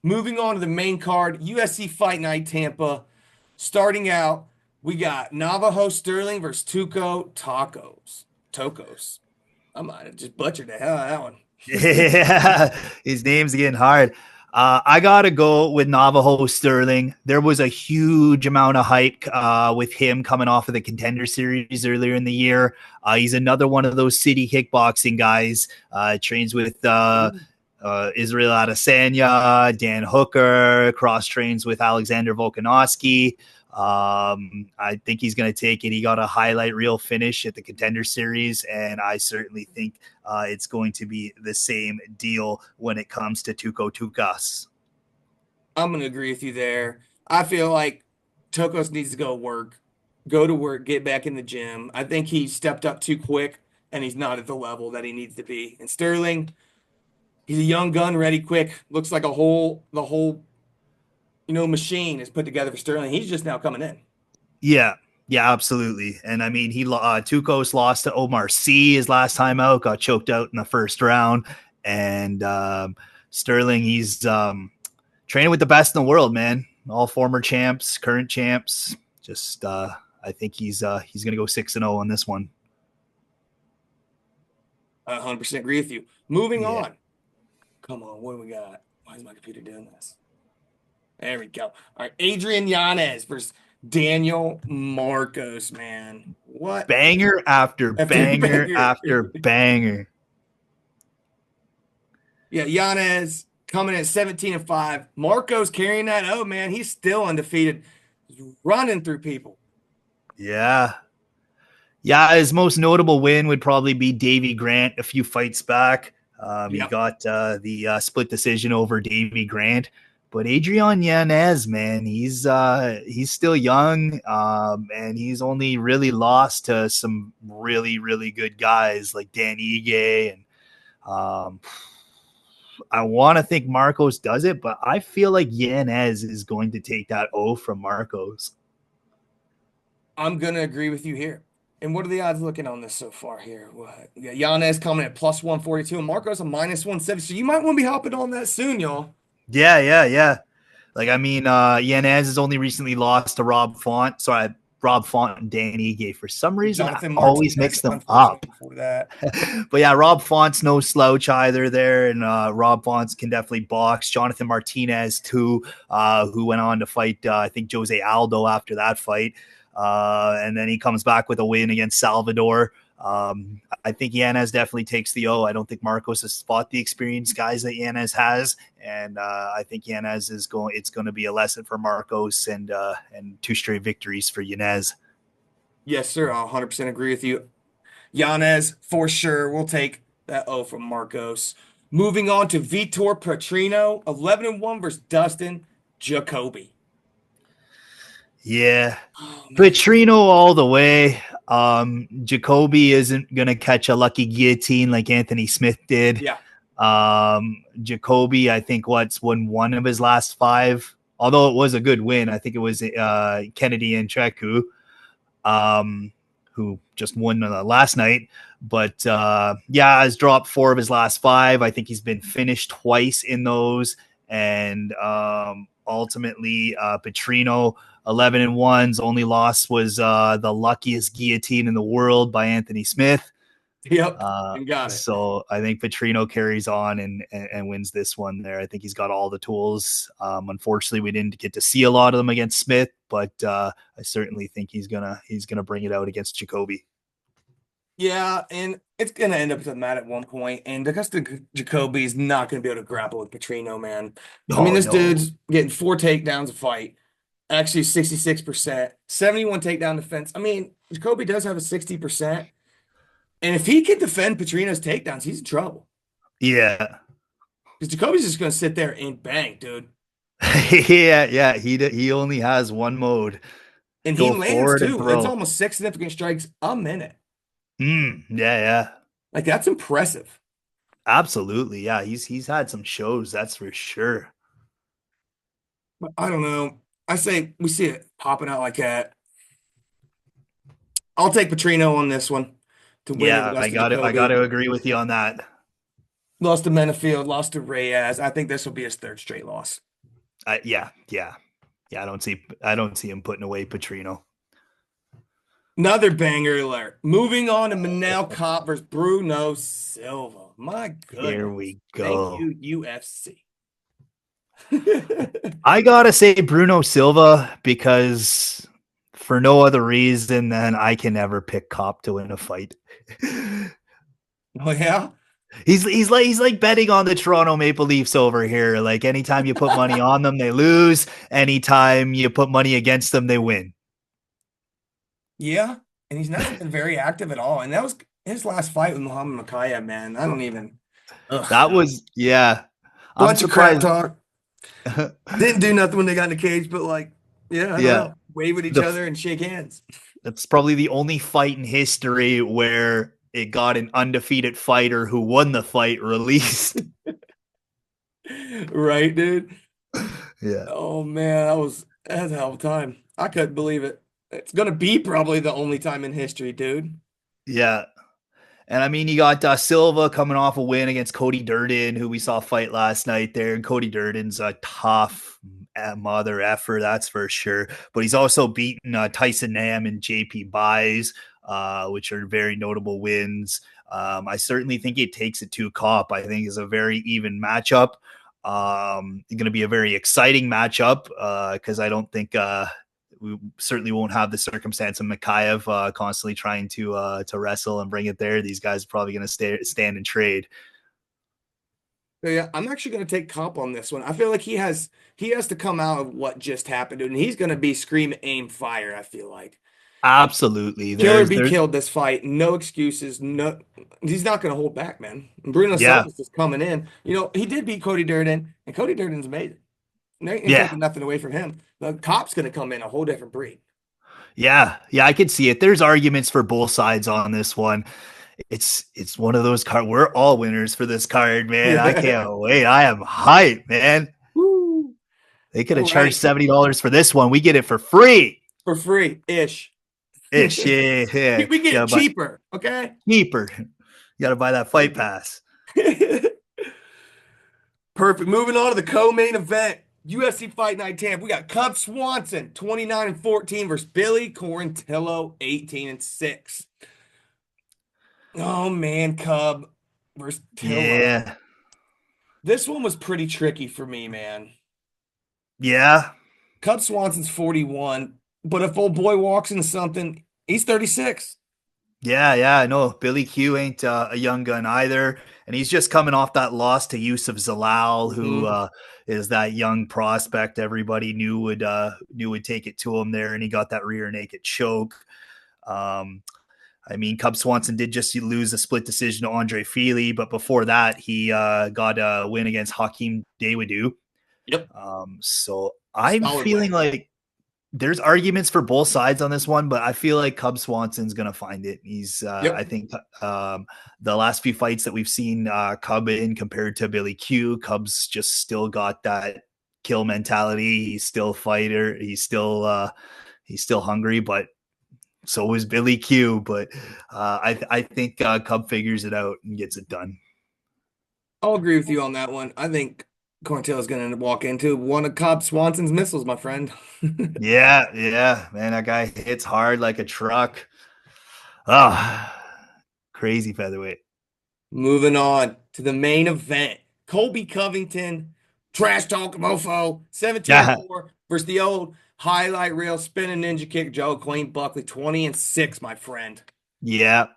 Moving on to the main card, UFC Fight Night Tampa. Starting out, we got Navajo Sterling versus Tuco Tacos. Tocos. I might have just butchered the hell out of that one. Yeah, his name's getting hard. I gotta go with Navajo Sterling. There was a huge amount of hype with him coming off of the Contender Series earlier in the year. He's another one of those city kickboxing guys. Trains with Israel Adesanya, Dan Hooker, cross trains with Alexander Volkanovski. I think he's going to take it. He got a highlight reel finish at the Contender Series, and I certainly think it's going to be the same deal when it comes to Tuco Tucas. I'm going to agree with you there. I feel like Tokos needs to go to work, get back in the gym. I think he stepped up too quick and he's not at the level that he needs to be. And Sterling, he's a young gun, ready quick. Looks like the whole machine is put together for Sterling. He's just now coming in. Yeah, yeah, absolutely. And I mean, Tucos lost to Omar C his last time out, got choked out in the first round, and Sterling, he's training with the best in the world, man. All former champs, current champs. Just I think he's gonna go 6-0 on this one. I 100% agree with you. Moving Yeah. on. Come on, what do we got? Why is my computer doing this? There we go. All right, Adrian Yanez versus Daniel Marcos, man. What? Banger after After banger banger. after banger. Yeah, Yanez coming at 17-5. Marcos carrying that. Oh, man, he's still undefeated. He's running through people. Yeah. Yeah, his most notable win would probably be Davy Grant a few fights back. He Yep. got the split decision over Davy Grant. But Adrian Yanez, man, he's still young, and he's only really lost to some really, really good guys like Dan Ige. And I want to think Marcos does it, but I feel like Yanez is going to take that O from Marcos. I'm going to agree with you here. And what are the odds looking on this so far here? What? Yeah, Yanez coming at plus 142 and Marcos a minus 170. So you might want to be hopping on that soon, y'all. Yeah, yeah, yeah. Like, I mean, Yanez has only recently lost to Rob Font. Sorry, Rob Font and Dan Ige. For some reason, I Jonathan always Martinez, mix them up. unfortunately, before that. But yeah, Rob Font's no slouch either there. And Rob Font's can definitely box. Jonathan Martinez, too, who went on to fight, I think, Jose Aldo after that fight. And then he comes back with a win against Salvador. I think Yanez definitely takes the O. I don't think Marcos has fought the experienced guys that Yanez has, and I think Yanez is going. It's going to be a lesson for Marcos, and 2 straight victories for Yanez. Yes, sir. I'll 100% agree with you. Yanez, for sure, will take that O from Marcos. Moving on to Vitor Petrino, 11-1 versus Dustin Jacoby. Yeah, Oh, man. Petrino all the way. Jacoby isn't going to catch a lucky guillotine like Anthony Smith did. Yeah. Jacoby, I think, won one of his last 5. Although it was a good win, I think it was Kennedy and Cheku, who just won last night. But has dropped 4 of his last 5. I think he's been finished twice in those. And ultimately, Petrino, 11-1's only loss was the luckiest guillotine in the world by Anthony Smith. Yep. You got it. So I think Petrino carries on and wins this one there. I think he's got all the tools. Unfortunately, we didn't get to see a lot of them against Smith, but I certainly think he's gonna bring it out against Jacoby. Yeah, and it's gonna end up with a mat at one point, and Augusta Jacoby is not gonna be able to grapple with Petrino, man. I mean, Oh this no. dude's getting 4 takedowns a fight, actually 66%, 71 takedown defense. I mean, Jacoby does have a 60%, and if he can defend Petrino's takedowns, he's in trouble. Yeah. Because Jacoby's just gonna sit there and bang, dude, yeah. He only has one mode. and he Go lands forward and too. It's throw. almost 6 significant strikes a minute. Yeah. Like that's impressive. Absolutely. Yeah. He's had some shows, that's for sure. But I don't know. I say we see it popping out like that. I'll take Petrino on this one to win it. Yeah, Lost to I got Jacoby, to agree with you on that. lost to Menafield, lost to Reyes. I think this will be his 3rd straight loss. Yeah. I don't see him putting away Petrino. Another banger alert. Moving on to Manel Cop versus Bruno Silva. My Here goodness. we Thank go. you, UFC. I gotta say Bruno Silva because for no other reason than I can never pick Cop to win a fight. Oh yeah? He's like betting on the Toronto Maple Leafs over here. Like anytime you put money on them, they lose. Anytime you put money against them, they win. Yeah. And he's not been very active at all. And that was his last fight with Muhammad Makaya, man. I don't even. That Ugh. was yeah. I'm Bunch of crap surprised. talk. Didn't do nothing when they got in the cage, but like, yeah, I don't Yeah. know. Wave at each The other and shake hands. That's probably the only fight in history where it got an undefeated fighter who won the fight released. Right, dude? Yeah. Oh man, that's a hell of a time. I couldn't believe it. It's gonna be probably the only time in history, dude. Yeah. And I mean, you got Silva coming off a win against Cody Durden, who we saw fight last night there. And Cody Durden's a tough mother effer, that's for sure. But he's also beaten Tyson Nam and JP Buys, which are very notable wins. I certainly think it takes it to Cop. I think it's a very even matchup. It's going to be a very exciting matchup because I don't think we certainly won't have the circumstance of Mikhaev constantly trying to wrestle and bring it there. These guys are probably going to stand and trade. So yeah, I'm actually gonna take Cop on this one. I feel like he has to come out of what just happened, dude, and he's gonna be scream, aim, fire. I feel like Absolutely, killer there's be there. killed this fight. No excuses. No, he's not gonna hold back, man. And Bruno Yeah, Silva's just coming in. He did beat Cody Durden, and Cody Durden's amazing. They ain't yeah, taking nothing away from him. The Cop's gonna come in a whole different breed. yeah. I could see it. There's arguments for both sides on this one. It's one of those card. We're all winners for this card, man. I can't wait. I am hyped, man. Woo. They could All have charged right, $70 for this one. We get it for free. for free ish. Ish, yeah, yeah. We get Yeah, it but cheaper, okay? cheaper. You got to buy that fight pass. Perfect. Moving on to the co-main event. UFC Fight Night Tampa. We got Cub Swanson, 29-14 versus Billy Quarantillo, 18-6. Oh man, Cub versus Tillo. Yeah, This one was pretty tricky for me, man. yeah. Cub Swanson's 41, but if old boy walks into something, he's 36. Yeah. I know Billy Q ain't a young gun either, and he's just coming off that loss to Yusuf Zalal, who Hmm. is that young prospect everybody knew would take it to him there, and he got that rear naked choke. Um, I mean, Cub Swanson did just lose a split decision to Andre Feely, but before that, he got a win against Hakeem Dawodu. Yep. So I'm Solid feeling win. like there's arguments for both sides on this one, but I feel like Cub Swanson's gonna find it. I Yep. think, the last few fights that we've seen Cub in compared to Billy Q, Cub's just still got that kill mentality. He's still a fighter. He's still hungry, but so is Billy Q. But I think Cub figures it out and gets it done. I'll agree with you on that one. I think Quarantillo's going to walk into one of Cobb Swanson's missiles, my friend. Yeah, man, that guy hits hard like a truck. Ah, crazy featherweight. Moving on to the main event. Colby Covington, trash talk mofo, 17 and Yeah, 4 versus the old highlight reel spinning ninja kick Joaquin Buckley, 20-6, my friend. yeah.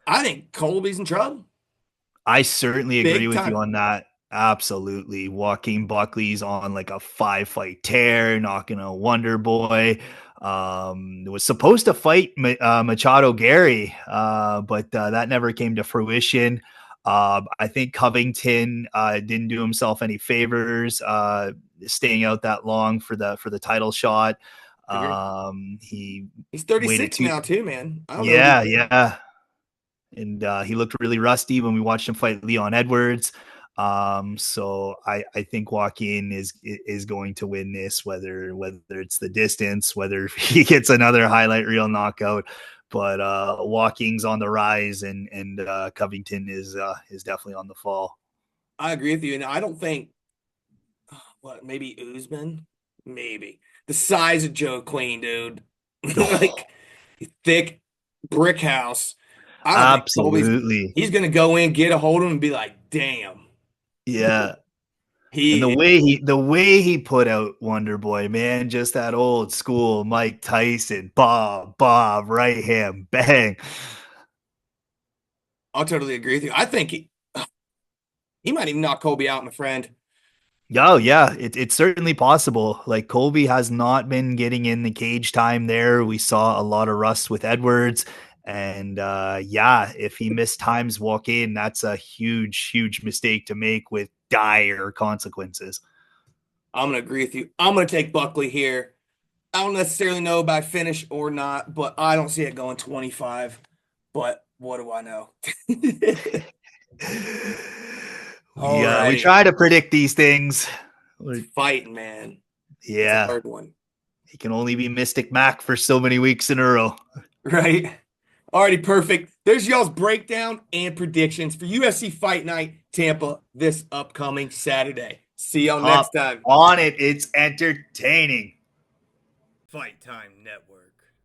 I think Colby's in trouble. I certainly agree Big with you time. on that. Absolutely. Joaquin Buckley's on like a 5 fight tear, knocking a Wonder Boy. Was supposed to fight Machado Gary, but that never came to fruition. I think Covington didn't do himself any favors staying out that long for the title shot. Agree. He He's waited 36 too. now, too, man. I don't know what he's Yeah, doing. yeah. And he looked really rusty when we watched him fight Leon Edwards. So I think Joaquin is going to win this, whether it's the distance, whether he gets another highlight reel knockout. But Joaquin's on the rise, and Covington is definitely on the fall. I agree with you. And I don't think what, maybe Usman? Maybe. The size of Joaquin, dude. Oh, Like thick brick house. I don't think Colby's absolutely. he's gonna go in, get a hold of him, and be like, damn. Yeah. And He the way he put out Wonder Boy, man, just that old school Mike Tyson, Bob, right hand, bang. I'll totally agree with you. I think he might even knock Colby out, my friend. Oh yeah, it's certainly possible. Like Colby has not been getting in the cage time there. We saw a lot of rust with Edwards. And yeah, if he missed times walk in, that's a huge mistake to make with dire consequences. I'm gonna agree with you. I'm gonna take Buckley here. I don't necessarily know by finish or not, but I don't see it going 25. But what do I know? We Alrighty. try to predict these things. Fighting, man. It's a Yeah, hard one. he can only be Mystic Mac for so many weeks in a row. Right? Alrighty, perfect. There's y'all's breakdown and predictions for UFC Fight Night Tampa this upcoming Saturday. See y'all next Hop time. on it. It's entertaining. Fight Time Network.